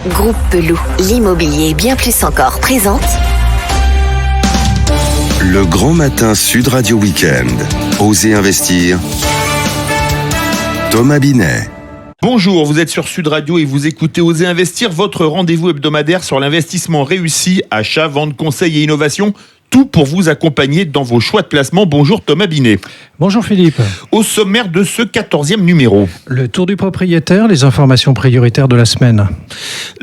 Groupe Pelou, l'immobilier bien plus encore présente Le Grand Matin Sud Radio Week-end. Osez investir. Thomas Binet. Bonjour, vous êtes sur Sud Radio et vous écoutez Osez investir, votre rendez-vous hebdomadaire sur l'investissement réussi, achat, vente, conseil et innovation. Tout pour vous accompagner dans vos choix de placement. Bonjour Thomas Binet. Bonjour Philippe. Au sommaire de ce 14e numéro. Le tour du propriétaire, les informations prioritaires de la semaine.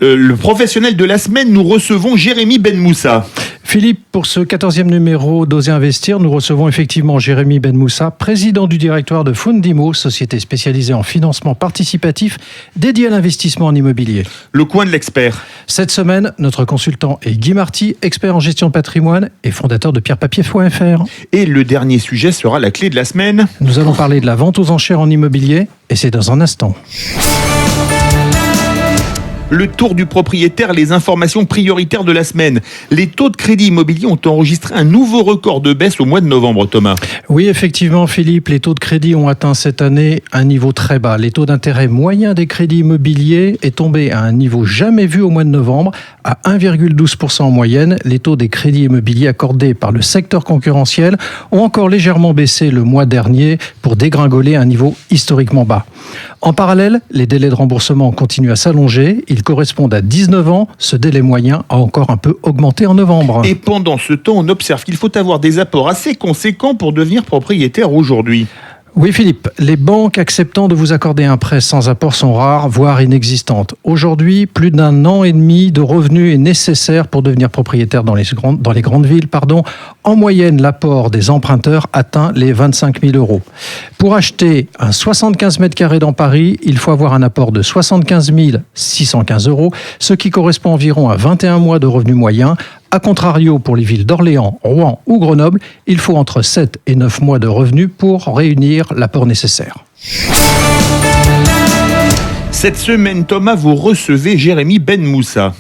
Le professionnel de la semaine, nous recevons Jérémy Benmoussa. Philippe, pour ce 14e numéro d'Osez investir, nous recevons effectivement Jérémy Benmoussa, président du directoire de Fundimo, société spécialisée en financement participatif dédiée à l'investissement en immobilier. Le coin de l'expert. Cette semaine, notre consultant est Guy Marty, expert en gestion de patrimoine et fondateur de pierrepapier.fr. Et le dernier sujet sera la clé de la semaine. Nous allons parler de la vente aux enchères en immobilier et c'est dans un instant. Le tour du propriétaire, les informations prioritaires de la semaine. Les taux de crédit immobilier ont enregistré un nouveau record de baisse au mois de novembre, Thomas. Oui, effectivement, Philippe, les taux de crédit ont atteint cette année un niveau très bas. Les taux d'intérêt moyens des crédits immobiliers est tombé à un niveau jamais vu au mois de novembre, à 1,12% en moyenne. Les taux des crédits immobiliers accordés par le secteur concurrentiel ont encore légèrement baissé le mois dernier pour dégringoler à un niveau historiquement bas. En parallèle, les délais de remboursement continuent à s'allonger. Ils correspondent à 19 ans. Ce délai moyen a encore un peu augmenté en novembre. Et pendant ce temps, on observe qu'il faut avoir des apports assez conséquents pour devenir propriétaire aujourd'hui. Oui Philippe, les banques acceptant de vous accorder un prêt sans apport sont rares, voire inexistantes. Aujourd'hui, plus d'1 an et demi de revenus est nécessaire pour devenir propriétaire dans les grandes villes. En moyenne, l'apport des emprunteurs atteint les 25 000 euros. Pour acheter un 75 mètres carrés dans Paris, il faut avoir un apport de 75 615 euros, ce qui correspond environ à 21 mois de revenus moyens. A contrario, pour les villes d'Orléans, Rouen ou Grenoble, il faut entre 7 et 9 mois de revenus pour réunir l'apport nécessaire. Cette semaine, Thomas, vous recevez Jérémy Benmoussa.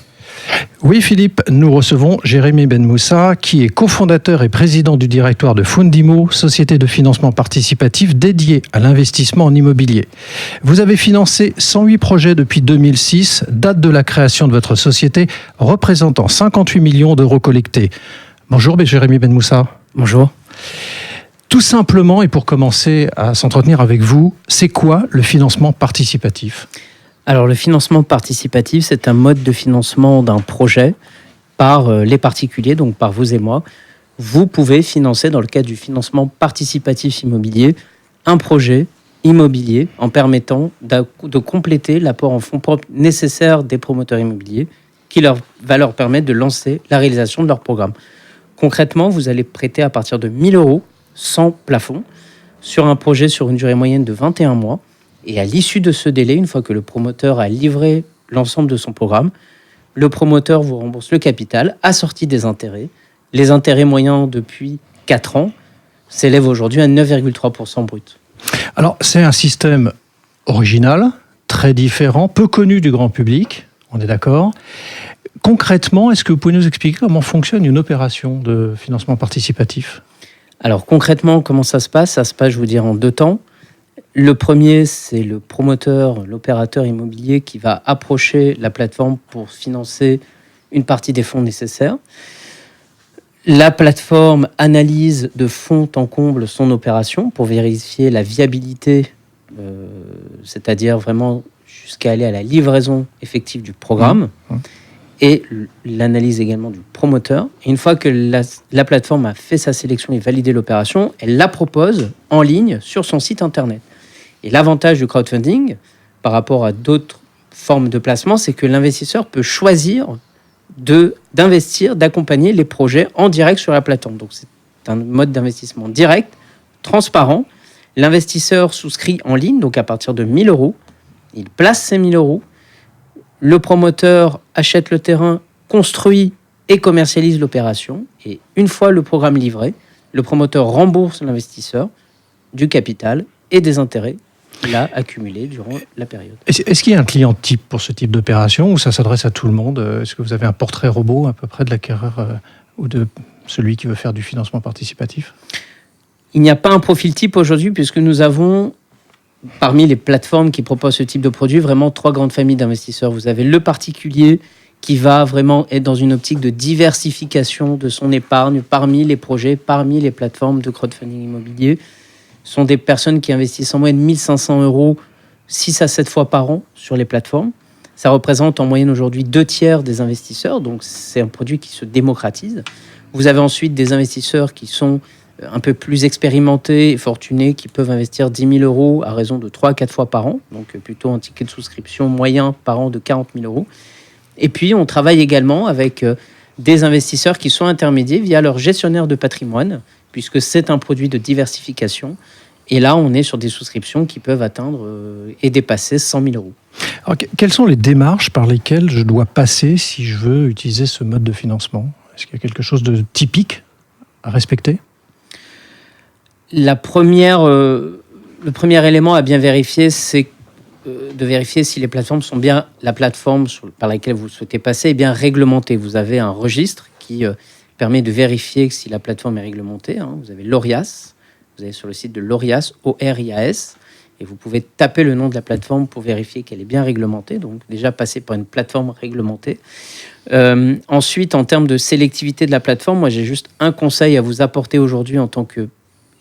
Oui Philippe, nous recevons Jérémy Benmoussa, qui est cofondateur et président du directoire de Fundimo, société de financement participatif dédiée à l'investissement en immobilier. Vous avez financé 108 projets depuis 2006, date de la création de votre société, représentant 58 millions d'euros collectés. Bonjour Jérémy Benmoussa. Bonjour. Tout simplement, et pour commencer à s'entretenir avec vous, c'est quoi le financement participatif ? Alors, le financement participatif, c'est un mode de financement d'un projet par les particuliers, donc par vous et moi. Vous pouvez financer, dans le cadre du financement participatif immobilier, un projet immobilier en permettant de compléter l'apport en fonds propres nécessaire des promoteurs immobiliers qui va leur permettre de lancer la réalisation de leur programme. Concrètement, vous allez prêter à partir de 1 000 euros sans plafond sur un projet sur une durée moyenne de 21 mois. Et à l'issue de ce délai, une fois que le promoteur a livré l'ensemble de son programme, le promoteur vous rembourse le capital assorti des intérêts. Les intérêts moyens depuis 4 ans s'élèvent aujourd'hui à 9,3% brut. Alors, c'est un système original, très différent, peu connu du grand public, on est d'accord. Concrètement, est-ce que vous pouvez nous expliquer comment fonctionne une opération de financement participatif ? Alors concrètement, comment ça se passe ? Ça se passe, je vous dire, en 2 temps. Le premier, c'est le promoteur, l'opérateur immobilier qui va approcher la plateforme pour financer une partie des fonds nécessaires. La plateforme analyse de fond en comble son opération pour vérifier la viabilité, c'est-à-dire vraiment jusqu'à aller à la livraison effective du programme, et l'analyse également du promoteur. Et une fois que la plateforme a fait sa sélection et validé l'opération, elle la propose en ligne sur son site internet. Et l'avantage du crowdfunding, par rapport à d'autres formes de placement, c'est que l'investisseur peut choisir d'investir, d'accompagner les projets en direct sur la plateforme. Donc c'est un mode d'investissement direct, transparent. L'investisseur souscrit en ligne, donc à partir de 1 000 euros. Il place ces 1 000 euros. Le promoteur achète le terrain, construit et commercialise l'opération. Et une fois le programme livré, le promoteur rembourse l'investisseur du capital et des intérêts qu'il a accumulés durant la période. Est-ce qu'il y a un client type pour ce type d'opération ou ça s'adresse à tout le monde ? Est-ce que vous avez un portrait robot à peu près de l'acquéreur ou de celui qui veut faire du financement participatif ? Il n'y a pas un profil type aujourd'hui puisque nous avons parmi les plateformes qui proposent ce type de produit, vraiment 3 grandes familles d'investisseurs. Vous avez le particulier qui va vraiment être dans une optique de diversification de son épargne parmi les projets, parmi les plateformes de crowdfunding immobilier. Ce sont des personnes qui investissent en moyenne 1 500 € 6 à 7 fois par an sur les plateformes. Ça représente en moyenne aujourd'hui 2/3 des investisseurs, donc c'est un produit qui se démocratise. Vous avez ensuite des investisseurs qui sont un peu plus expérimentés et fortunés, qui peuvent investir 10 000 € à raison de 3 à 4 fois par an, donc plutôt un ticket de souscription moyen par an de 40 000 €. Et puis, on travaille également avec des investisseurs qui sont intermédiaires via leur gestionnaire de patrimoine, puisque c'est un produit de diversification. Et là, on est sur des souscriptions qui peuvent atteindre et dépasser 100 000 €. Alors, quelles sont les démarches par lesquelles je dois passer si je veux utiliser ce mode de financement ? Est-ce qu'il y a quelque chose de typique à respecter ? Le premier élément à bien vérifier, c'est de vérifier si les plateformes sont bien, la plateforme par laquelle vous souhaitez passer est bien réglementée. Vous avez un registre qui permet de vérifier si la plateforme est réglementée. Vous avez l'ORIAS, vous allez sur le site de l'ORIAS, ORIAS, et vous pouvez taper le nom de la plateforme pour vérifier qu'elle est bien réglementée. Donc déjà passer par une plateforme réglementée. Ensuite, en termes de sélectivité de la plateforme, moi j'ai juste un conseil à vous apporter aujourd'hui en tant que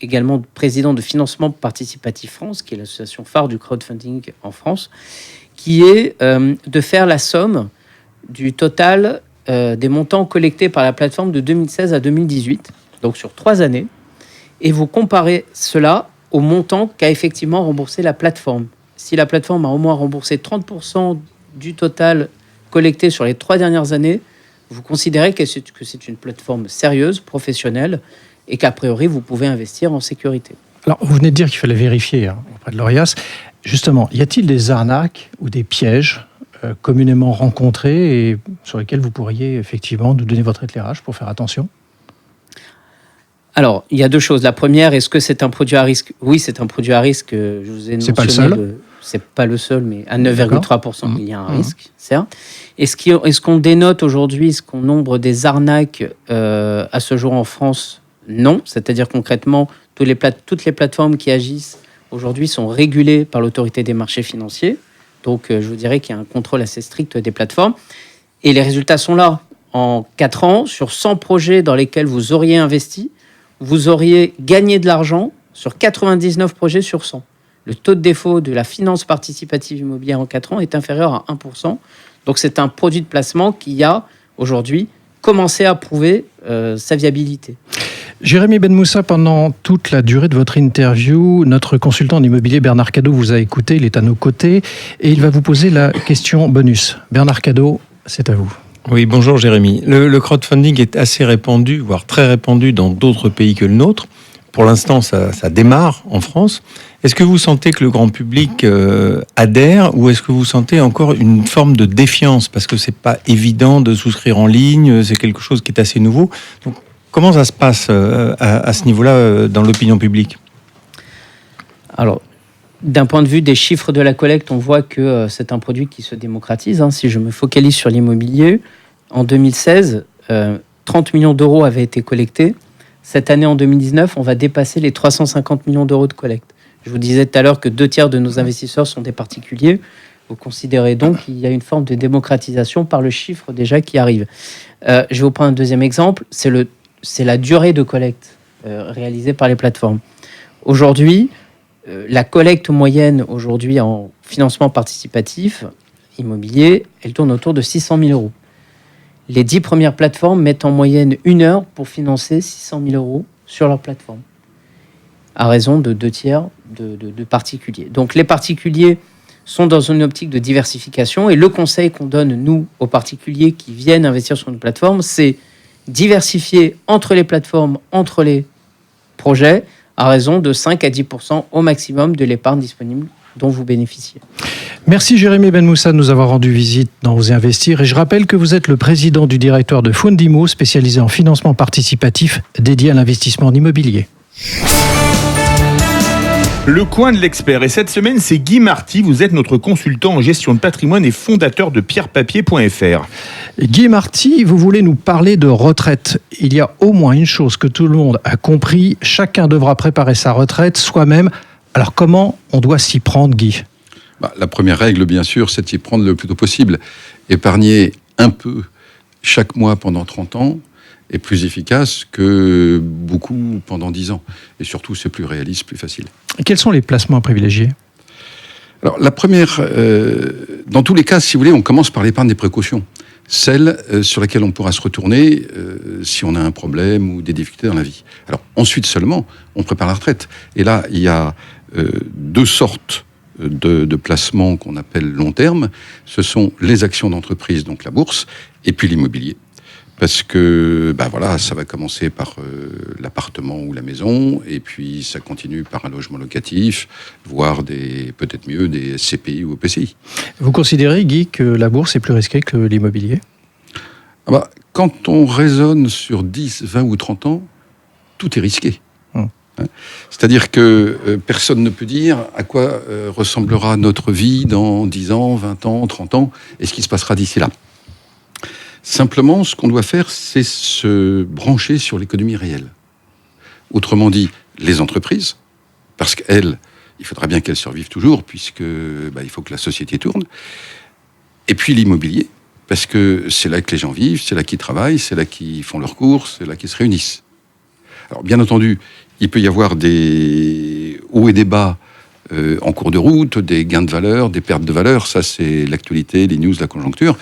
également président de Financement Participatif France, qui est l'association phare du crowdfunding en France, qui est de faire la somme du total des montants collectés par la plateforme de 2016 à 2018, donc sur 3 années, et vous comparez cela au montant qu'a effectivement remboursé la plateforme. Si la plateforme a au moins remboursé 30% du total collecté sur les 3 dernières années, vous considérez que c'est une plateforme sérieuse, professionnelle, et qu'a priori, vous pouvez investir en sécurité. Alors, vous venez de dire qu'il fallait vérifier auprès de l'ORIAS. Justement, y a-t-il des arnaques ou des pièges communément rencontrés et sur lesquels vous pourriez effectivement nous donner votre éclairage pour faire attention ? Alors, il y a 2 choses. La première, est-ce que c'est un produit à risque ? Oui, c'est un produit à risque. Je vous ai mentionné. C'est pas le seul. C'est pas le seul, mais à 9,3%, il y a un risque, certes. Est-ce qu'on dénote aujourd'hui, est-ce qu'on nombre des arnaques à ce jour en France ? Non, c'est-à-dire concrètement, toutes les plateformes qui agissent aujourd'hui sont régulées par l'autorité des marchés financiers. Donc, je vous dirais qu'il y a un contrôle assez strict des plateformes. Et les résultats sont là. En 4 ans, sur 100 projets dans lesquels vous auriez investi, vous auriez gagné de l'argent sur 99 projets sur 100. Le taux de défaut de la finance participative immobilière en 4 ans est inférieur à 1%. Donc, c'est un produit de placement qui a aujourd'hui commencé à prouver sa viabilité. Jérémy Benmoussa, pendant toute la durée de votre interview, notre consultant en immobilier Bernard Cadot vous a écouté, il est à nos côtés et il va vous poser la question bonus. Bernard Cadot, c'est à vous. Oui, bonjour Jérémy. Le crowdfunding est assez répandu, voire très répandu dans d'autres pays que le nôtre. Pour l'instant, ça démarre en France. Est-ce que vous sentez que le grand public adhère ou est-ce que vous sentez encore une forme de défiance ? Parce que c'est pas évident de souscrire en ligne, c'est quelque chose qui est assez nouveau. Donc, comment ça se passe à ce niveau-là dans l'opinion publique ? Alors, d'un point de vue des chiffres de la collecte, on voit que c'est un produit qui se démocratise. Si je me focalise sur l'immobilier, en 2016, 30 millions d'euros avaient été collectés. Cette année, en 2019, on va dépasser les 350 millions d'euros de collecte. Je vous disais tout à l'heure que 2/3 de nos investisseurs sont des particuliers. Vous considérez donc qu'il y a une forme de démocratisation par le chiffre déjà qui arrive. Je vais vous prendre un deuxième exemple. C'est la durée de collecte réalisée par les plateformes. Aujourd'hui, la collecte moyenne aujourd'hui en financement participatif immobilier, elle tourne autour de 600 000 euros. Les 10 premières plateformes mettent en moyenne 1 heure pour financer 600 000 euros sur leur plateforme, à raison de 2/3 de particuliers. Donc les particuliers sont dans une optique de diversification et le conseil qu'on donne, nous, aux particuliers qui viennent investir sur une plateforme, c'est diversifier entre les plateformes, entre les projets, à raison de 5 à 10% au maximum de l'épargne disponible dont vous bénéficiez. Merci Jérémy Benmoussa de nous avoir rendu visite dans Oser Investir. Et je rappelle que vous êtes le président du directoire de Fundimo, spécialisé en financement participatif dédié à l'investissement en immobilier. Le coin de l'expert. Et cette semaine, c'est Guy Marty. Vous êtes notre consultant en gestion de patrimoine et fondateur de pierrepapier.fr. Guy Marty, vous voulez nous parler de retraite. Il y a au moins une chose que tout le monde a compris. Chacun devra préparer sa retraite soi-même Alors comment on doit s'y prendre, Guy ? La première règle, bien sûr, c'est de s'y prendre le plus tôt possible. Épargner un peu chaque mois pendant 30 ans est plus efficace que beaucoup pendant 10 ans. Et surtout, c'est plus réaliste, plus facile. Et quels sont les placements à privilégier ? Alors, la première, dans tous les cas, si vous voulez, on commence par l'épargne des précautions. Celle sur laquelle on pourra se retourner si on a un problème ou des difficultés dans la vie. Alors, ensuite seulement, on prépare la retraite. Et là, il y a deux sortes de placements qu'on appelle long terme. Ce sont les actions d'entreprise, donc la bourse, et puis l'immobilier. Parce que, ça va commencer par l'appartement ou la maison, et puis ça continue par un logement locatif, voire peut-être mieux, des SCPI ou OPCI. Vous considérez, Guy, que la bourse est plus risquée que l'immobilier ? Quand on raisonne sur 10, 20 ou 30 ans, tout est risqué. C'est-à-dire que personne ne peut dire à quoi ressemblera notre vie dans 10 ans, 20 ans, 30 ans, et ce qui se passera d'ici là. Simplement, ce qu'on doit faire, c'est se brancher sur l'économie réelle. Autrement dit, les entreprises, parce qu'elles, il faudra bien qu'elles survivent toujours, puisque il faut que la société tourne. Et puis l'immobilier, parce que c'est là que les gens vivent, c'est là qu'ils travaillent, c'est là qu'ils font leurs courses, c'est là qu'ils se réunissent. Alors, bien entendu, il peut y avoir des hauts et des bas en cours de route, des gains de valeur, des pertes de valeur. Ça, c'est l'actualité, les news, la conjoncture.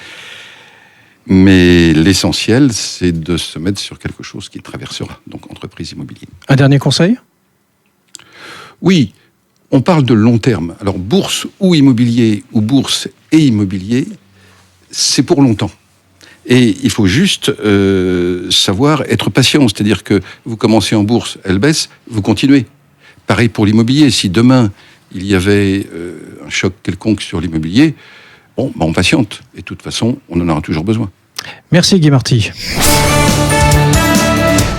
Mais l'essentiel, c'est de se mettre sur quelque chose qui traversera, donc entreprise immobilier. Un dernier conseil ? Oui, on parle de long terme. Alors, bourse ou immobilier, ou bourse et immobilier, c'est pour longtemps. Et il faut juste savoir être patient. C'est-à-dire que vous commencez en bourse, elle baisse, vous continuez. Pareil pour l'immobilier. Si demain, il y avait un choc quelconque sur l'immobilier, on patiente. Et de toute façon, on en aura toujours besoin. Merci Guy Marty.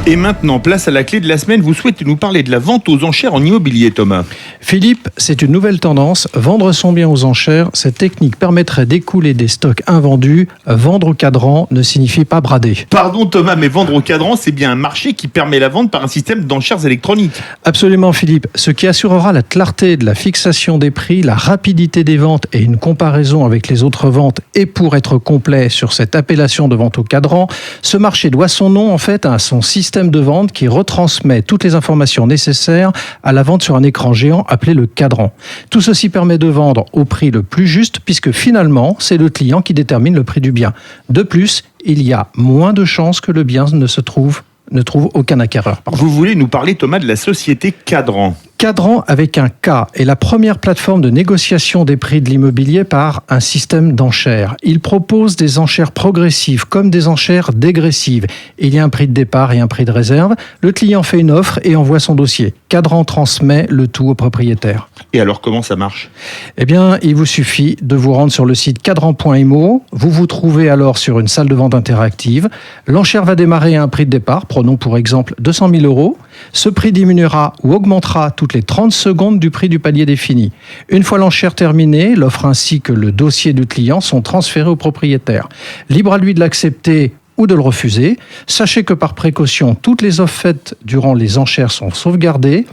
Et maintenant, place à la clé de la semaine. Vous souhaitez nous parler de la vente aux enchères en immobilier, Thomas. Philippe, c'est une nouvelle tendance. Vendre son bien aux enchères, cette technique permettrait d'écouler des stocks invendus. Vendre au cadran ne signifie pas brader. Pardon Thomas, mais vendre au cadran, c'est bien un marché qui permet la vente par un système d'enchères électroniques. Absolument Philippe. Ce qui assurera la clarté de la fixation des prix, la rapidité des ventes et une comparaison avec les autres ventes. Et pour être complet sur cette appellation de vente au cadran, ce marché doit son nom en fait à son système de vente qui retransmet toutes les informations nécessaires à la vente sur un écran géant appelé le cadran. Tout ceci permet de vendre au prix le plus juste puisque finalement, c'est le client qui détermine le prix du bien. De plus, il y a moins de chances que le bien ne trouve aucun acquéreur. Vous voulez nous parler, Thomas, de la société Cadran. Cadran avec un K est la première plateforme de négociation des prix de l'immobilier par un système d'enchères. Il propose des enchères progressives comme des enchères dégressives. Il y a un prix de départ et un prix de réserve. Le client fait une offre et envoie son dossier. Cadran transmet le tout au propriétaire. Et alors, comment ça marche ? Eh bien, il vous suffit de vous rendre sur le site cadran.imo. Vous vous trouvez alors sur une salle de vente interactive. L'enchère va démarrer à un prix de départ. Prenons pour exemple 200 000 €. Ce prix diminuera ou augmentera toutes les 30 secondes du prix du palier défini. Une fois l'enchère terminée, l'offre ainsi que le dossier du client sont transférés au propriétaire. Libre à lui de l'accepter ou de le refuser. Sachez que par précaution, toutes les offres faites durant les enchères sont sauvegardées.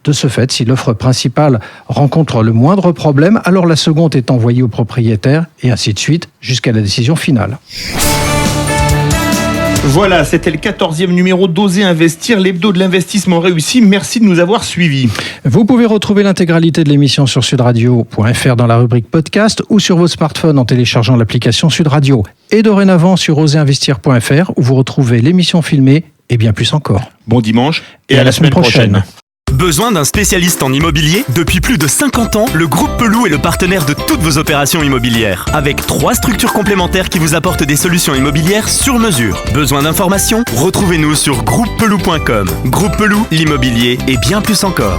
De ce fait, si l'offre principale rencontre le moindre problème, alors la seconde est envoyée au propriétaire et ainsi de suite jusqu'à la décision finale. Voilà, c'était le 14e numéro d'Oser Investir, l'hebdo de l'investissement réussi. Merci de nous avoir suivis. Vous pouvez retrouver l'intégralité de l'émission sur sudradio.fr dans la rubrique podcast ou sur vos smartphones en téléchargeant l'application Sud Radio. Et dorénavant sur oserinvestir.fr où vous retrouvez l'émission filmée et bien plus encore. Bon dimanche et à la semaine prochaine. Besoin d'un spécialiste en immobilier ? Depuis plus de 50 ans, le groupe Pelou est le partenaire de toutes vos opérations immobilières. Avec 3 structures complémentaires qui vous apportent des solutions immobilières sur mesure. Besoin d'informations ? Retrouvez-nous sur groupepelou.com. Groupe Pelou, l'immobilier et bien plus encore.